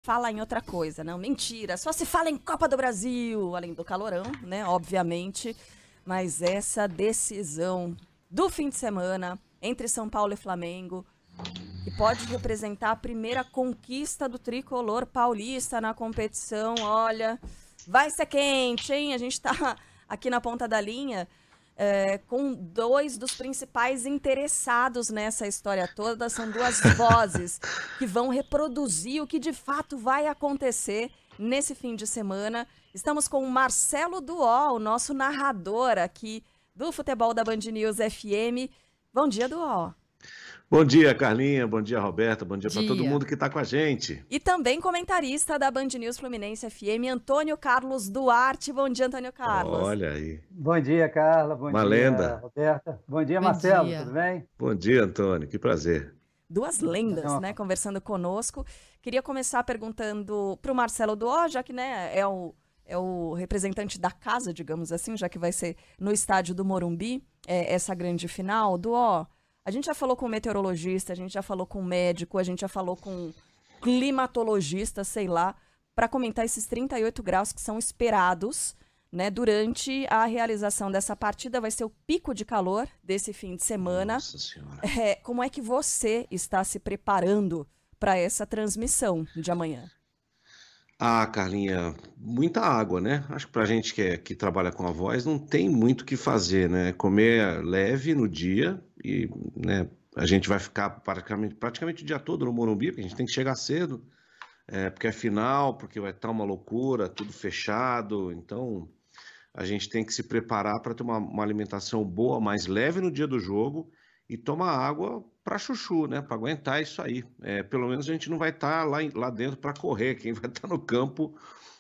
fala em outra coisa, não, mentira, só se fala em Copa do Brasil, além do calorão, né, obviamente, mas essa decisão do fim de semana entre São Paulo e Flamengo, que pode representar a primeira conquista do tricolor paulista na competição, olha, vai ser quente, hein? A gente tá aqui na ponta da linha com dois dos principais interessados nessa história toda. São duas vozes que vão reproduzir o que de fato vai acontecer nesse fim de semana. Estamos com o Marcelo Duó, o nosso narrador aqui do Futebol da Band News FM. Bom dia, Duó. Bom dia, Carlinha. Bom dia, Roberta. Bom dia para todo mundo que está com a gente. E também comentarista da Band News Fluminense FM, Antônio Carlos Duarte. Bom dia, Antônio Carlos. Olha aí. Bom dia, Carla. Bom dia, lenda. Roberta. Bom dia, Marcelo. Tudo bem? Bom dia, Antônio. Que prazer. Duas lendas, né, conversando conosco. Queria começar perguntando para o Marcelo Duó, já que, né, é o representante da casa, digamos assim, já que vai ser no estádio do Morumbi, essa grande final. Duó, a gente já falou com meteorologista, a gente já falou com médico, a gente já falou com climatologista, sei lá, para comentar esses 38 graus que são esperados, né, durante a realização dessa partida. Vai ser o pico de calor desse fim de semana. Nossa Senhora. Como é que você está se preparando para essa transmissão de amanhã? Ah, Carlinha, muita água, né? Acho que pra gente que trabalha com a voz não tem muito o que fazer, né? Comer leve no dia e, né, a gente vai ficar praticamente o dia todo no Morumbi, porque a gente tem que chegar cedo, porque é final, porque vai estar uma loucura, tudo fechado. Então, a gente tem que se preparar para ter uma alimentação boa, mais leve no dia do jogo e tomar água para chuchu, né? Para aguentar isso aí. Pelo menos a gente não vai estar lá dentro para correr. Quem vai estar no campo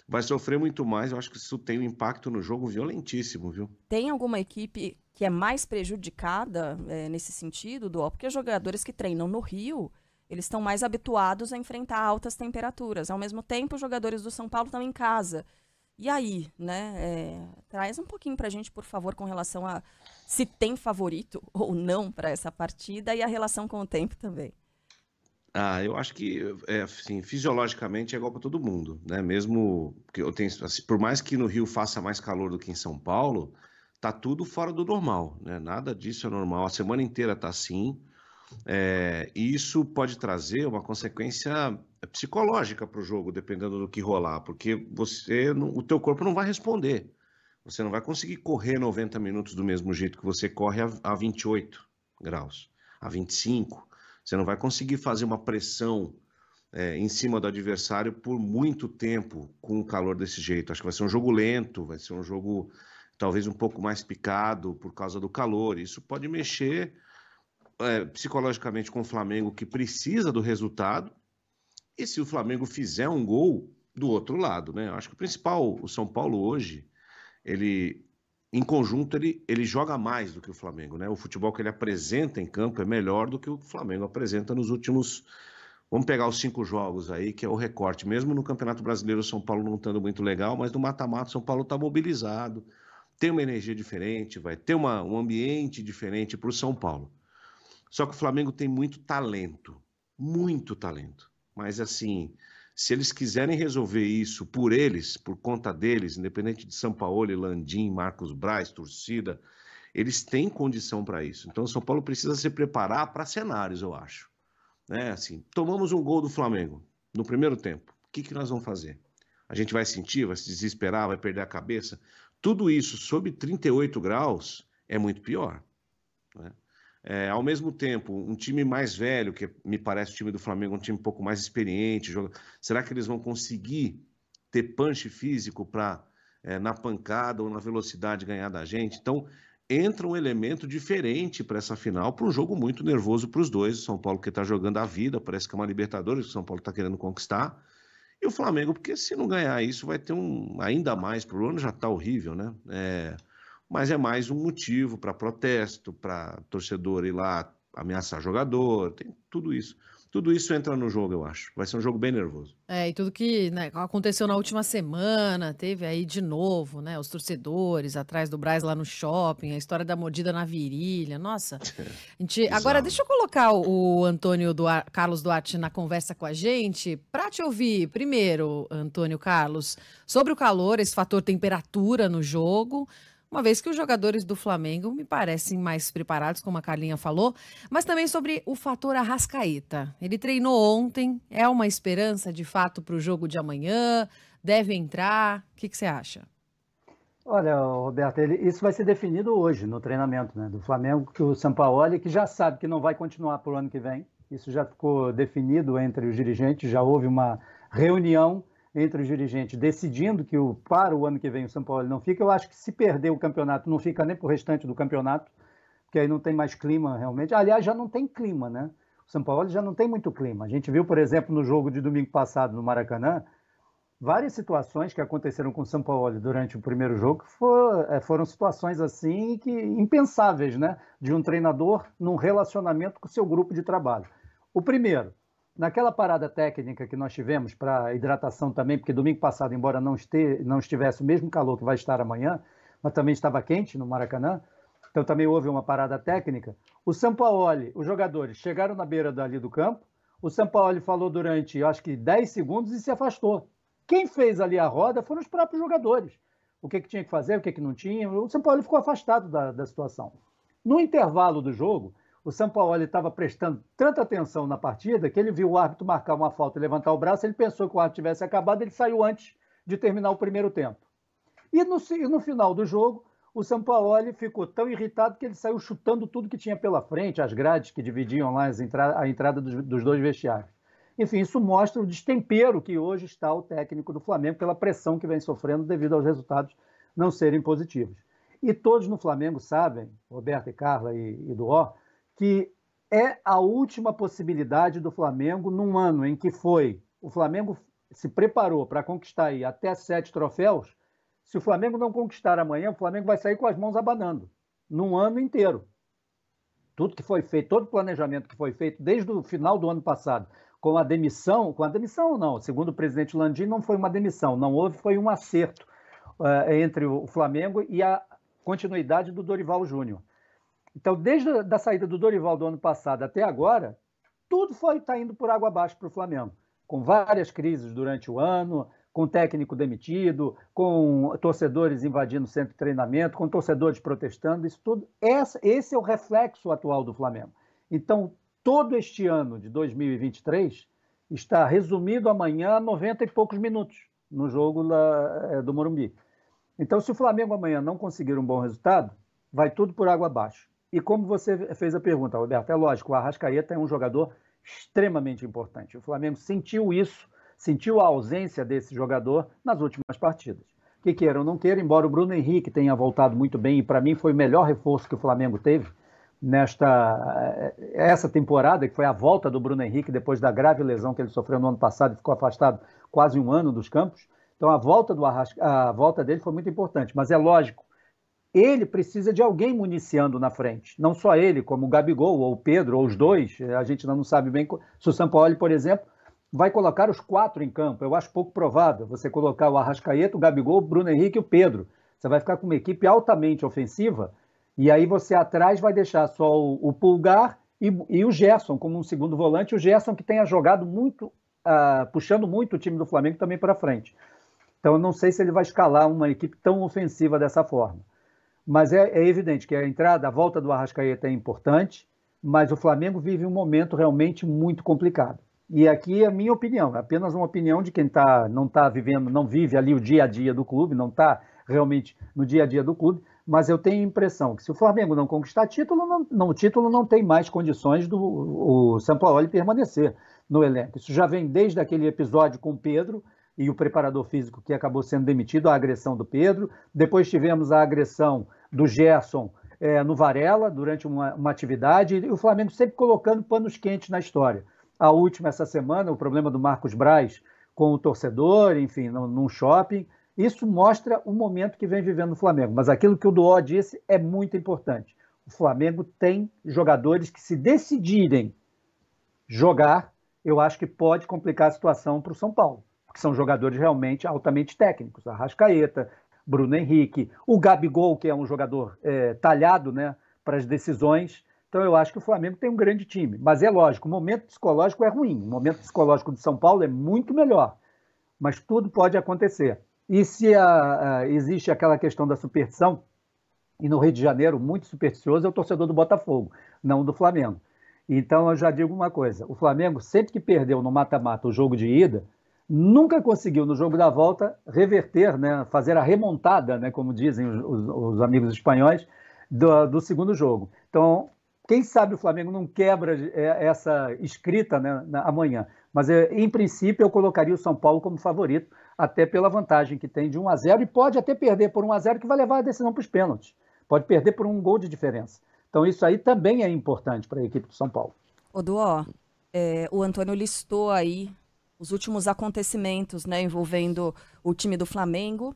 vai sofrer muito mais. Eu acho que isso tem um impacto no jogo violentíssimo, viu? Tem alguma equipe que é mais prejudicada nesse sentido, Duó? Porque os jogadores que treinam no Rio, eles estão mais habituados a enfrentar altas temperaturas. Ao mesmo tempo, os jogadores do São Paulo estão em casa. E aí, né? Traz um pouquinho pra gente, por favor, com relação a se tem favorito ou não para essa partida e a relação com o tempo também. Eu acho que, assim, fisiologicamente é igual para todo mundo, né? Mesmo que eu tenho, assim, por mais que no Rio faça mais calor do que em São Paulo, tá tudo fora do normal, né? Nada disso é normal. A semana inteira tá assim. E isso pode trazer uma consequência psicológica para o jogo, dependendo do que rolar, porque o teu corpo não vai responder. Você não vai conseguir correr 90 minutos do mesmo jeito que você corre a 28 graus, a 25. Você não vai conseguir fazer uma pressão em cima do adversário por muito tempo com o calor desse jeito. Acho que vai ser um jogo lento, vai ser um jogo talvez um pouco mais picado por causa do calor. Isso pode mexer psicologicamente com o Flamengo, que precisa do resultado, e se o Flamengo fizer um gol do outro lado, né? Acho que o São Paulo hoje, em conjunto, ele joga mais do que o Flamengo, né? O futebol que ele apresenta em campo é melhor do que o Flamengo apresenta nos últimos... Vamos pegar os 5 jogos aí, que é o recorte. Mesmo no Campeonato Brasileiro, o São Paulo não estando muito legal, mas no mata-mata, o São Paulo está mobilizado, tem uma energia diferente, vai ter um ambiente diferente para o São Paulo. Só que o Flamengo tem muito talento. Mas assim, se eles quiserem resolver isso por eles, por conta deles, independente de Sampaoli, Landim, Marcos Braz, torcida, eles têm condição para isso. Então o São Paulo precisa se preparar para cenários, eu acho. Né? Assim, tomamos um gol do Flamengo no primeiro tempo. O que nós vamos fazer? A gente vai sentir, vai se desesperar, vai perder a cabeça? Tudo isso sob 38 graus é muito pior, né? Ao mesmo tempo, um time mais velho, que me parece o time do Flamengo, um time um pouco mais experiente, será que eles vão conseguir ter punch físico para, na pancada ou na velocidade, ganhar da gente? Então, entra um elemento diferente para essa final, para um jogo muito nervoso para os dois. O São Paulo que está jogando a vida, parece que é uma Libertadores que o São Paulo está querendo conquistar, e o Flamengo, porque se não ganhar isso, vai ter ainda mais, pro ano já está horrível, né? Mas é mais um motivo para protesto, para torcedor ir lá ameaçar jogador, tem tudo isso. Tudo isso entra no jogo, eu acho. Vai ser um jogo bem nervoso. E tudo que, né, aconteceu na última semana, teve aí de novo, né, os torcedores atrás do Brás lá no shopping, a história da mordida na virilha, nossa. Agora, deixa eu colocar o Antônio Carlos Duarte na conversa com a gente, para te ouvir primeiro, Antônio Carlos, sobre o calor, esse fator temperatura no jogo, uma vez que os jogadores do Flamengo me parecem mais preparados, como a Carlinha falou, mas também sobre o fator Arrascaeta. Ele treinou ontem, é uma esperança de fato para o jogo de amanhã, deve entrar, o que você acha? Olha, Roberto, isso vai ser definido hoje no treinamento, né, do Flamengo, que o Sampaoli, que já sabe que não vai continuar para o ano que vem, isso já ficou definido entre os dirigentes, já houve uma reunião entre os dirigentes, decidindo que para o ano que vem o São Paulo não fica. Eu acho que se perder o campeonato, não fica nem para o restante do campeonato, porque aí não tem mais clima realmente. Aliás, já não tem clima, né? O São Paulo já não tem muito clima. A gente viu, por exemplo, no jogo de domingo passado no Maracanã, várias situações que aconteceram com o São Paulo durante o primeiro jogo foram situações assim que impensáveis, né? De um treinador num relacionamento com o seu grupo de trabalho. O primeiro, naquela parada técnica que nós tivemos para hidratação também, porque domingo passado, embora não estivesse o mesmo calor que vai estar amanhã, mas também estava quente no Maracanã, então também houve uma parada técnica. O Sampaoli, os jogadores chegaram na beira dali do campo, o Sampaoli falou durante, acho que 10 segundos e se afastou. Quem fez ali a roda foram os próprios jogadores. O que tinha que fazer, o que não tinha. O Sampaoli ficou afastado da situação. No intervalo do jogo, o Sampaoli estava prestando tanta atenção na partida que ele viu o árbitro marcar uma falta e levantar o braço, ele pensou que o árbitro tivesse acabado, ele saiu antes de terminar o primeiro tempo. E no final do jogo, o Sampaoli ficou tão irritado que ele saiu chutando tudo que tinha pela frente, as grades que dividiam lá a entrada dos dois vestiários. Enfim, isso mostra o destempero que hoje está o técnico do Flamengo pela pressão que vem sofrendo devido aos resultados não serem positivos. E todos no Flamengo sabem, Roberto e Carla e Duó, que é a última possibilidade do Flamengo num ano em que o Flamengo se preparou para conquistar aí até 7 troféus. Se o Flamengo não conquistar amanhã, o Flamengo vai sair com as mãos abanando, num ano inteiro. Tudo que foi feito, todo o planejamento que foi feito desde o final do ano passado, com a demissão não, segundo o presidente Landim, não foi uma demissão, não houve, foi um acerto entre o Flamengo e a continuidade do Dorival Júnior. Então, desde a saída do Dorival do ano passado até agora, tudo está indo por água abaixo para o Flamengo, com várias crises durante o ano, com técnico demitido, com torcedores invadindo o centro de treinamento, com torcedores protestando, isso tudo. Esse é o reflexo atual do Flamengo. Então, todo este ano de 2023 está resumido amanhã a 90 e poucos minutos no jogo do Morumbi. Então, se o Flamengo amanhã não conseguir um bom resultado, vai tudo por água abaixo. E como você fez a pergunta, Roberto, é lógico, o Arrascaeta é um jogador extremamente importante. O Flamengo sentiu isso, sentiu a ausência desse jogador nas últimas partidas. Que queira ou não queira, embora o Bruno Henrique tenha voltado muito bem, e para mim foi o melhor reforço que o Flamengo teve essa temporada, que foi a volta do Bruno Henrique depois da grave lesão que ele sofreu no ano passado e ficou afastado quase um ano dos campos. Então a volta dele foi muito importante, mas é lógico, ele precisa de alguém municiando na frente. Não só ele, como o Gabigol, ou o Pedro, ou os dois. A gente ainda não sabe bem se o Sampaoli, por exemplo, vai colocar os 4 em campo. Eu acho pouco provável você colocar o Arrascaeta, o Gabigol, o Bruno Henrique e o Pedro. Você vai ficar com uma equipe altamente ofensiva e aí você atrás vai deixar só o Pulgar e o Gerson como um segundo volante. O Gerson que tenha jogado muito, puxando muito o time do Flamengo também para frente. Então eu não sei se ele vai escalar uma equipe tão ofensiva dessa forma. Mas é evidente que a volta do Arrascaeta é importante, mas o Flamengo vive um momento realmente muito complicado. E aqui é a minha opinião, é apenas uma opinião de quem não vive ali o dia a dia do clube, não está realmente no dia a dia do clube, mas eu tenho a impressão que se o Flamengo não conquistar o título não tem mais condições do Sampaoli permanecer no elenco. Isso já vem desde aquele episódio com o Pedro, e o preparador físico que acabou sendo demitido, a agressão do Pedro. Depois tivemos a agressão do Gerson no Varela, durante uma atividade, e o Flamengo sempre colocando panos quentes na história. A última, essa semana, o problema do Marcos Braz com o torcedor, enfim, num shopping. Isso mostra o momento que vem vivendo o Flamengo. Mas aquilo que o Duó disse é muito importante. O Flamengo tem jogadores que, se decidirem jogar, eu acho que pode complicar a situação para o São Paulo, porque são jogadores realmente altamente técnicos. Arrascaeta, Bruno Henrique, o Gabigol, que é um jogador talhado, né, para as decisões. Então eu acho que o Flamengo tem um grande time. Mas é lógico, o momento psicológico é ruim. O momento psicológico do São Paulo é muito melhor. Mas tudo pode acontecer. E se existe aquela questão da superstição, e no Rio de Janeiro, muito supersticioso é o torcedor do Botafogo, não do Flamengo. Então eu já digo uma coisa, o Flamengo sempre que perdeu no mata-mata o jogo de ida, nunca conseguiu no jogo da volta reverter, né, fazer a remontada, né, como dizem os amigos espanhóis, do segundo jogo. Então, quem sabe o Flamengo não quebra essa escrita, né, amanhã. Mas, em princípio, eu colocaria o São Paulo como favorito, até pela vantagem que tem de 1-0, e pode até perder por 1-0, que vai levar a decisão para os pênaltis. Pode perder por um gol de diferença. Então, isso aí também é importante para a equipe do São Paulo. Duó, o Antônio listou aí os últimos acontecimentos, né, envolvendo o time do Flamengo.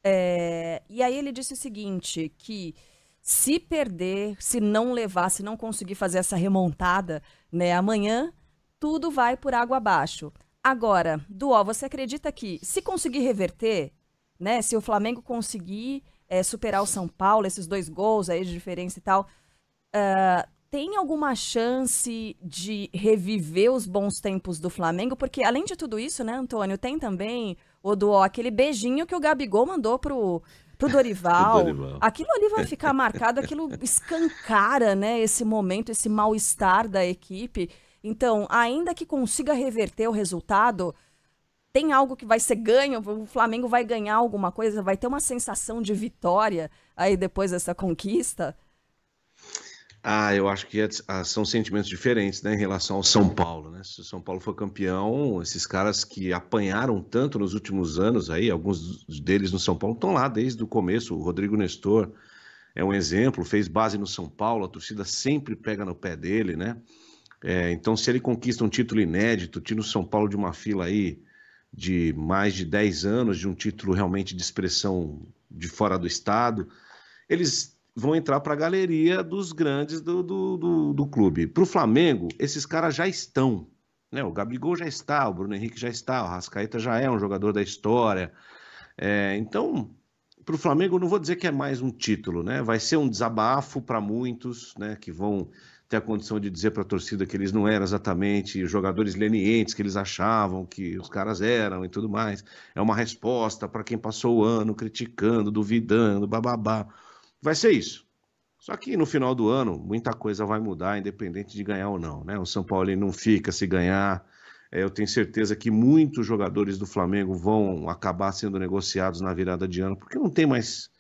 E aí ele disse o seguinte, que se perder, se não levar, se não conseguir fazer essa remontada, né, amanhã, tudo vai por água abaixo. Agora, Duó, você acredita que se conseguir reverter, né, se o Flamengo conseguir superar o São Paulo, esses 2 gols aí de diferença e tal, tem alguma chance de reviver os bons tempos do Flamengo? Porque, além de tudo isso, né, Antônio, tem também, Duó, aquele beijinho que o Gabigol mandou pro Dorival. Aquilo ali vai ficar marcado, aquilo escancara, né, esse momento, esse mal-estar da equipe. Então, ainda que consiga reverter o resultado, tem algo que vai ser ganho, o Flamengo vai ganhar alguma coisa, vai ter uma sensação de vitória aí depois dessa conquista? Eu acho que são sentimentos diferentes, né, em relação ao São Paulo, né? Se o São Paulo for campeão, esses caras que apanharam tanto nos últimos anos aí, alguns deles no São Paulo estão lá desde o começo. O Rodrigo Nestor é um exemplo, fez base no São Paulo, a torcida sempre pega no pé dele, né? Então, se ele conquista um título inédito, tira o São Paulo de uma fila aí de mais de 10 anos, de um título realmente de expressão de fora do estado, eles vão entrar para a galeria dos grandes do clube. Para o Flamengo, esses caras já estão, né? O Gabigol já está, o Bruno Henrique já está, o Arrascaeta já é um jogador da história. Então, para o Flamengo, eu não vou dizer que é mais um título, né? Vai ser um desabafo para muitos, né, que vão ter a condição de dizer para a torcida que eles não eram exatamente jogadores lenientes que eles achavam que os caras eram e tudo mais. É uma resposta para quem passou o ano criticando, duvidando, bababá. Vai ser isso. Só que no final do ano, muita coisa vai mudar, independente de ganhar ou não, né? O São Paulo não fica se ganhar. Eu tenho certeza que muitos jogadores do Flamengo vão acabar sendo negociados na virada de ano, porque não tem mais...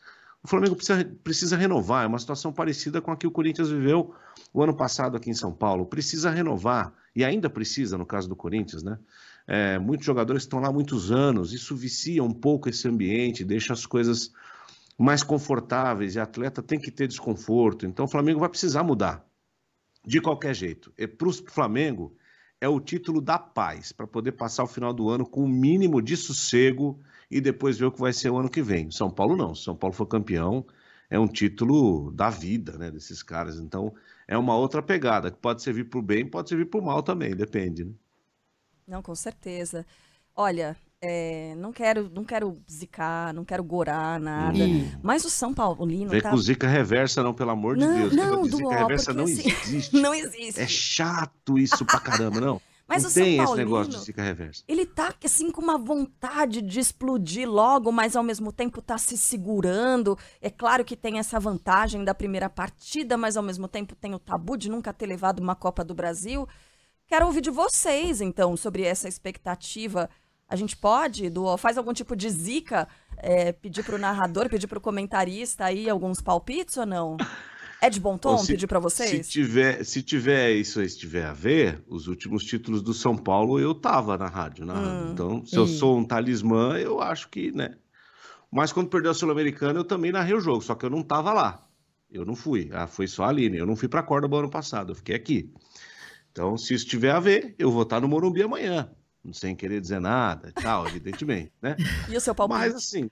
O Flamengo precisa renovar, é uma situação parecida com a que o Corinthians viveu o ano passado aqui em São Paulo. Precisa renovar, e ainda precisa no caso do Corinthians, né? Muitos jogadores estão lá há muitos anos, isso vicia um pouco esse ambiente, deixa as coisas mais confortáveis, e atleta tem que ter desconforto, então o Flamengo vai precisar mudar, de qualquer jeito. Para o Flamengo, é o título da paz, para poder passar o final do ano com o mínimo de sossego e depois ver o que vai ser o ano que vem. São Paulo não, se São Paulo for campeão, é um título da vida, né, desses caras, então é uma outra pegada, que pode servir para o bem, pode servir para o mal também, depende, né? Não, com certeza. Olha, não quero zicar, não quero gorar nada, mas o São Paulino Vem com zica reversa não, pelo amor de Deus. Não, zica reversa não assim, existe. Não existe. É chato isso pra caramba, não. Mas não o tem São esse Paulino, negócio de zica reversa. Ele tá assim com uma vontade de explodir logo, mas ao mesmo tempo tá se segurando. É claro que tem essa vantagem da primeira partida, mas ao mesmo tempo tem o tabu de nunca ter levado uma Copa do Brasil. Quero ouvir de vocês, então, sobre essa expectativa. A gente pode, faz algum tipo de zica, pedir pro narrador, pedir pro comentarista aí alguns palpites ou não? É de bom tom pedir para vocês? Se tiver a ver, os últimos títulos do São Paulo, eu tava na rádio. Então, se eu sou um talismã, eu acho que, né? Mas quando perdeu a Sul-Americana, eu também narrei o jogo, só que eu não tava lá. Eu não fui. Foi só a Aline. Eu não fui pra Córdoba ano passado, eu fiquei aqui. Então, se isso tiver a ver, eu vou estar no Morumbi amanhã, sem querer dizer nada e tal, evidentemente, né? E o seu palpite? Mas, assim,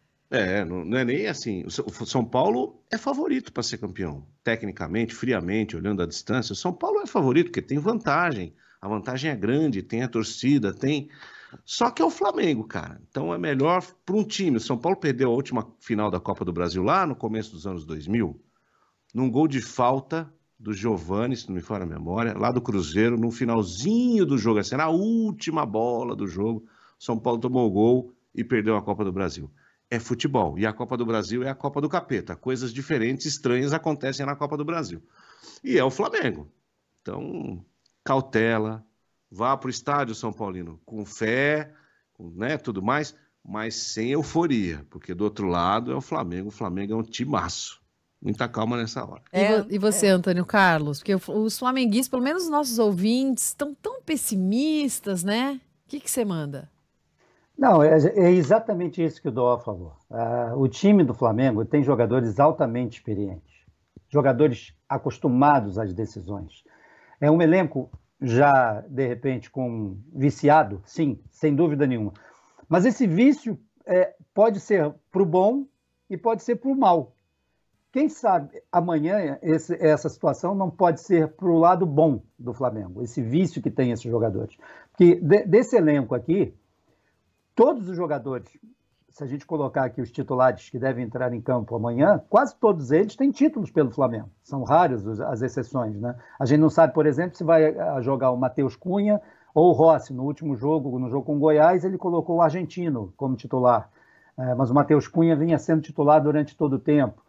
não é nem assim. O São Paulo é favorito para ser campeão. Tecnicamente, friamente, olhando à distância, o São Paulo é favorito, porque tem vantagem. A vantagem é grande, tem a torcida, tem... Só que é o Flamengo, cara. Então é melhor para um time. O São Paulo perdeu a última final da Copa do Brasil lá no começo dos anos 2000, num gol de falta do Giovani, se não me falha a memória, lá do Cruzeiro, no finalzinho do jogo, assim, na última bola do jogo, o São Paulo tomou o gol e perdeu a Copa do Brasil. É futebol, e a Copa do Brasil é a Copa do Capeta. Coisas diferentes, estranhas acontecem na Copa do Brasil. E é o Flamengo. Então, cautela, vá para o estádio São Paulino com fé, né, tudo mais, mas sem euforia, porque do outro lado é o Flamengo é um timaço. Muita calma nessa hora. E você, Antônio Carlos? Porque os flamenguistas, pelo menos os nossos ouvintes, estão tão pessimistas, né? O que você manda? Não, é exatamente isso que o Dó falou. O time do Flamengo tem jogadores altamente experientes, jogadores acostumados às decisões. É um elenco já, de repente, com viciado, sim, sem dúvida nenhuma. Mas esse vício pode ser para o bom e pode ser para o mal. Quem sabe amanhã essa situação não pode ser para o lado bom do Flamengo, esse vício que tem esses jogadores. Porque desse elenco aqui, todos os jogadores, se a gente colocar aqui os titulares que devem entrar em campo amanhã, quase todos eles têm títulos pelo Flamengo. São raras as exceções, né? A gente não sabe, por exemplo, se vai jogar o Matheus Cunha ou o Rossi. No último jogo, no jogo com o Goiás, ele colocou o argentino como titular. Mas o Matheus Cunha vinha sendo titular durante todo o tempo.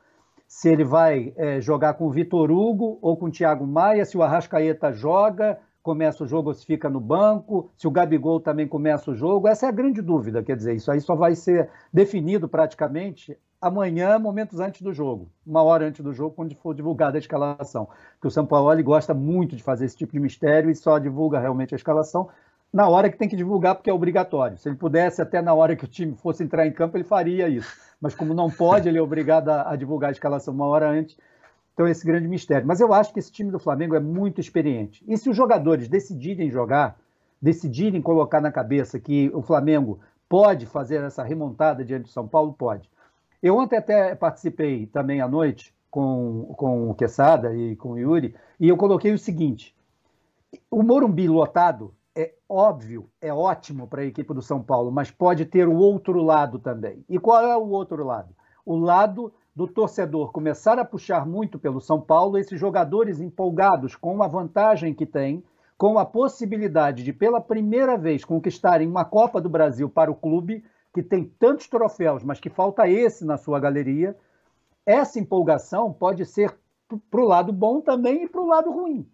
Se ele vai jogar com o Vitor Hugo ou com o Thiago Maia, se o Arrascaeta joga, começa o jogo ou se fica no banco, se o Gabigol também começa o jogo, essa é a grande dúvida, quer dizer, isso aí só vai ser definido praticamente amanhã, momentos antes do jogo, 1 hora antes do jogo, quando for divulgada a escalação, porque o Sampaoli gosta muito de fazer esse tipo de mistério e só divulga realmente a escalação na hora que tem que divulgar, porque é obrigatório. Se ele pudesse, até na hora que o time fosse entrar em campo, ele faria isso. Mas como não pode, ele é obrigado a divulgar a escalação 1 hora antes. Então, esse grande mistério. Mas eu acho que esse time do Flamengo é muito experiente. E se os jogadores decidirem jogar, decidirem colocar na cabeça que o Flamengo pode fazer essa remontada diante do São Paulo, pode. Eu ontem até participei também à noite com o Quesada e com o Yuri, e eu coloquei o seguinte: o Morumbi lotado é óbvio, é ótimo para a equipe do São Paulo, mas pode ter o outro lado também. E qual é o outro lado? O lado do torcedor começar a puxar muito pelo São Paulo, esses jogadores empolgados com a vantagem que tem, com a possibilidade de, pela primeira vez, conquistarem uma Copa do Brasil para o clube, que tem tantos troféus, mas que falta esse na sua galeria. Essa empolgação pode ser para o lado bom também e para o lado ruim.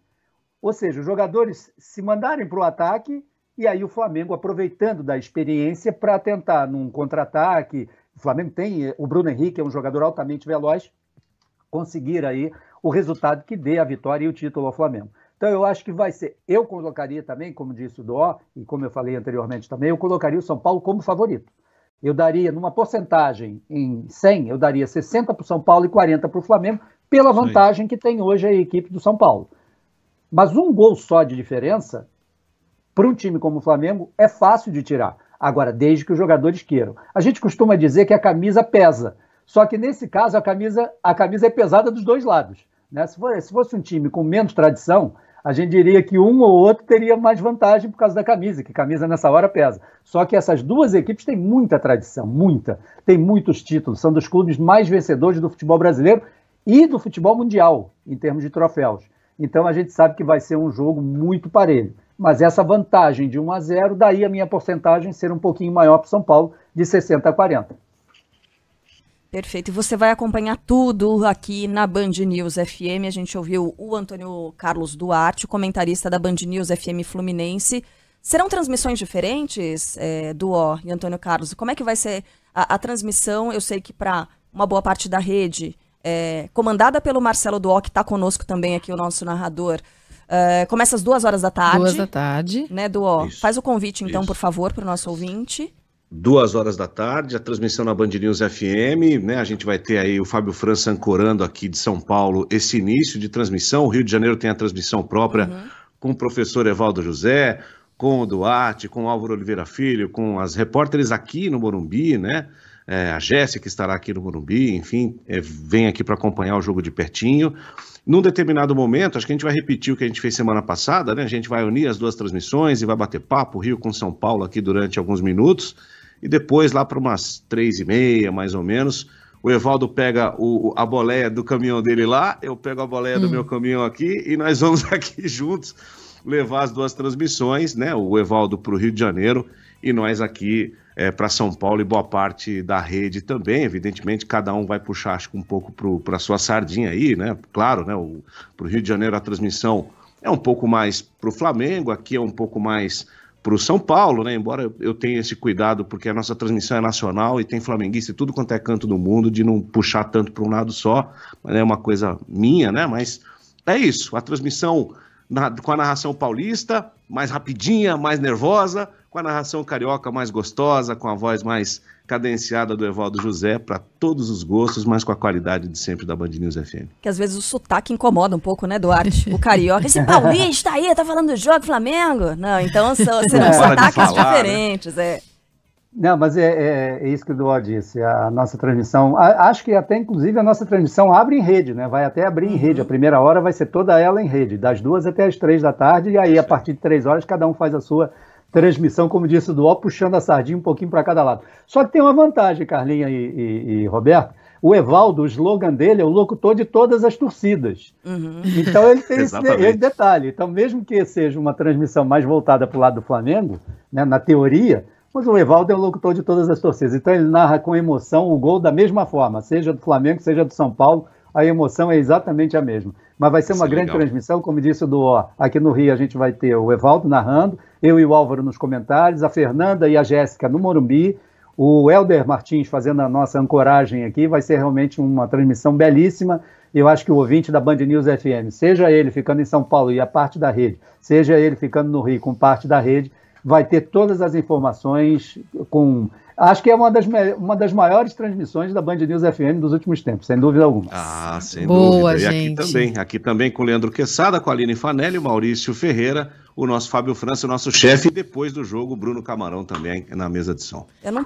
Ou seja, os jogadores se mandarem para o ataque e aí o Flamengo aproveitando da experiência para tentar num contra-ataque. O Flamengo tem o Bruno Henrique, é um jogador altamente veloz, conseguir aí o resultado que dê a vitória e o título ao Flamengo. Então eu acho que vai ser, eu colocaria também, como disse o Dó, e como eu falei anteriormente também, eu colocaria o São Paulo como favorito. Eu daria, numa porcentagem em 100, eu daria 60 para o São Paulo e 40 para o Flamengo, pela vantagem que tem hoje a equipe do São Paulo. Mas um gol só de diferença, para um time como o Flamengo, é fácil de tirar. Agora, desde que os jogadores queiram. A gente costuma dizer que a camisa pesa. Só que, nesse caso, a camisa é pesada dos dois lados, né? Se fosse um time com menos tradição, a gente diria que um ou outro teria mais vantagem por causa da camisa, que a camisa nessa hora pesa. Só que essas duas equipes têm muita tradição, muita. Tem muitos títulos, são dos clubes mais vencedores do futebol brasileiro e do futebol mundial, em termos de troféus. Então, a gente sabe que vai ser um jogo muito parelho. Mas essa vantagem de 1-0, daí a minha porcentagem ser um pouquinho maior para o São Paulo, de 60 a 40. Perfeito. E você vai acompanhar tudo aqui na Band News FM. A gente ouviu o Antônio Carlos Duarte, comentarista da Band News FM Fluminense. Serão transmissões diferentes, Duó e Antônio Carlos? Como é que vai ser a transmissão? Eu sei que para uma boa parte da rede, comandada pelo Marcelo Duó, que está conosco também aqui, o nosso narrador, começa às 2 horas da tarde. 2 da tarde. Né, Duó? Isso. Faz o convite, então, por favor, para o nosso ouvinte. 2 horas da tarde, a transmissão na Band News FM, né? A gente vai ter aí o Fábio França ancorando aqui de São Paulo esse início de transmissão. O Rio de Janeiro tem a transmissão própria com o professor Evaldo José, com o Duarte, com o Álvaro Oliveira Filho, com as repórteres aqui no Morumbi, né? a Jéssica estará aqui no Morumbi, enfim, vem aqui para acompanhar o jogo de pertinho. Num determinado momento, acho que a gente vai repetir o que a gente fez semana passada, né? A gente vai unir as duas transmissões e vai bater papo, Rio com São Paulo aqui durante alguns minutos, e depois lá para umas 3h30, mais ou menos, o Evaldo pega a boleia do caminhão dele lá, eu pego a boleia do meu caminhão aqui, e nós vamos aqui juntos levar as duas transmissões, né? O Evaldo para o Rio de Janeiro e nós aqui para São Paulo e boa parte da rede também. Evidentemente, cada um vai puxar, acho que um pouco para a sua sardinha aí, né? Claro, né? Para o Rio de Janeiro a transmissão é um pouco mais para o Flamengo, aqui é um pouco mais para o São Paulo, né? Embora eu tenha esse cuidado, porque a nossa transmissão é nacional e tem flamenguista e tudo quanto é canto do mundo, de não puxar tanto para um lado só, mas é uma coisa minha, né? Mas é isso, a transmissão com a narração paulista, mais rapidinha, mais nervosa, com a narração carioca mais gostosa, com a voz mais cadenciada do Evaldo José, para todos os gostos, mas com a qualidade de sempre da Band News FM. Que às vezes o sotaque incomoda um pouco, né, Duarte? O carioca, esse paulista aí, tá falando do jogo Flamengo? Não, então são sotaques diferentes, né? Não, mas é isso que o Duarte disse, a nossa transmissão, acho que até inclusive a nossa transmissão abre em rede, né? Vai até abrir em rede, a primeira hora vai ser toda ela em rede, das 2 até as 3 da tarde, e aí a partir de 3 horas cada um faz a sua transmissão, como disse o Duarte, puxando a sardinha um pouquinho para cada lado. Só que tem uma vantagem, Carlinha e Roberto, o Evaldo, o slogan dele é o locutor de todas as torcidas. Então ele tem esse detalhe. Então mesmo que seja uma transmissão mais voltada para o lado do Flamengo, né, na teoria, mas o Evaldo é o locutor de todas as torcidas. Então ele narra com emoção o gol da mesma forma, seja do Flamengo, seja do São Paulo, a emoção é exatamente a mesma. Mas vai ser uma grande transmissão, como disse o Duó, aqui no Rio a gente vai ter o Evaldo narrando, eu e o Álvaro nos comentários, a Fernanda e a Jéssica no Morumbi, o Helder Martins fazendo a nossa ancoragem aqui, vai ser realmente uma transmissão belíssima. Eu acho que o ouvinte da Band News FM, seja ele ficando em São Paulo e a parte da rede, seja ele ficando no Rio com parte da rede, vai ter todas as informações com... Acho que é uma das maiores transmissões da Band News FM dos últimos tempos, sem dúvida alguma. Ah, sem Boa, dúvida. gente. E aqui também com o Leandro Quesada, com a Aline Fanelli, o Maurício Ferreira, o nosso Fábio França, o nosso chefe, e depois do jogo, Bruno Camarão também na mesa de som. Eu não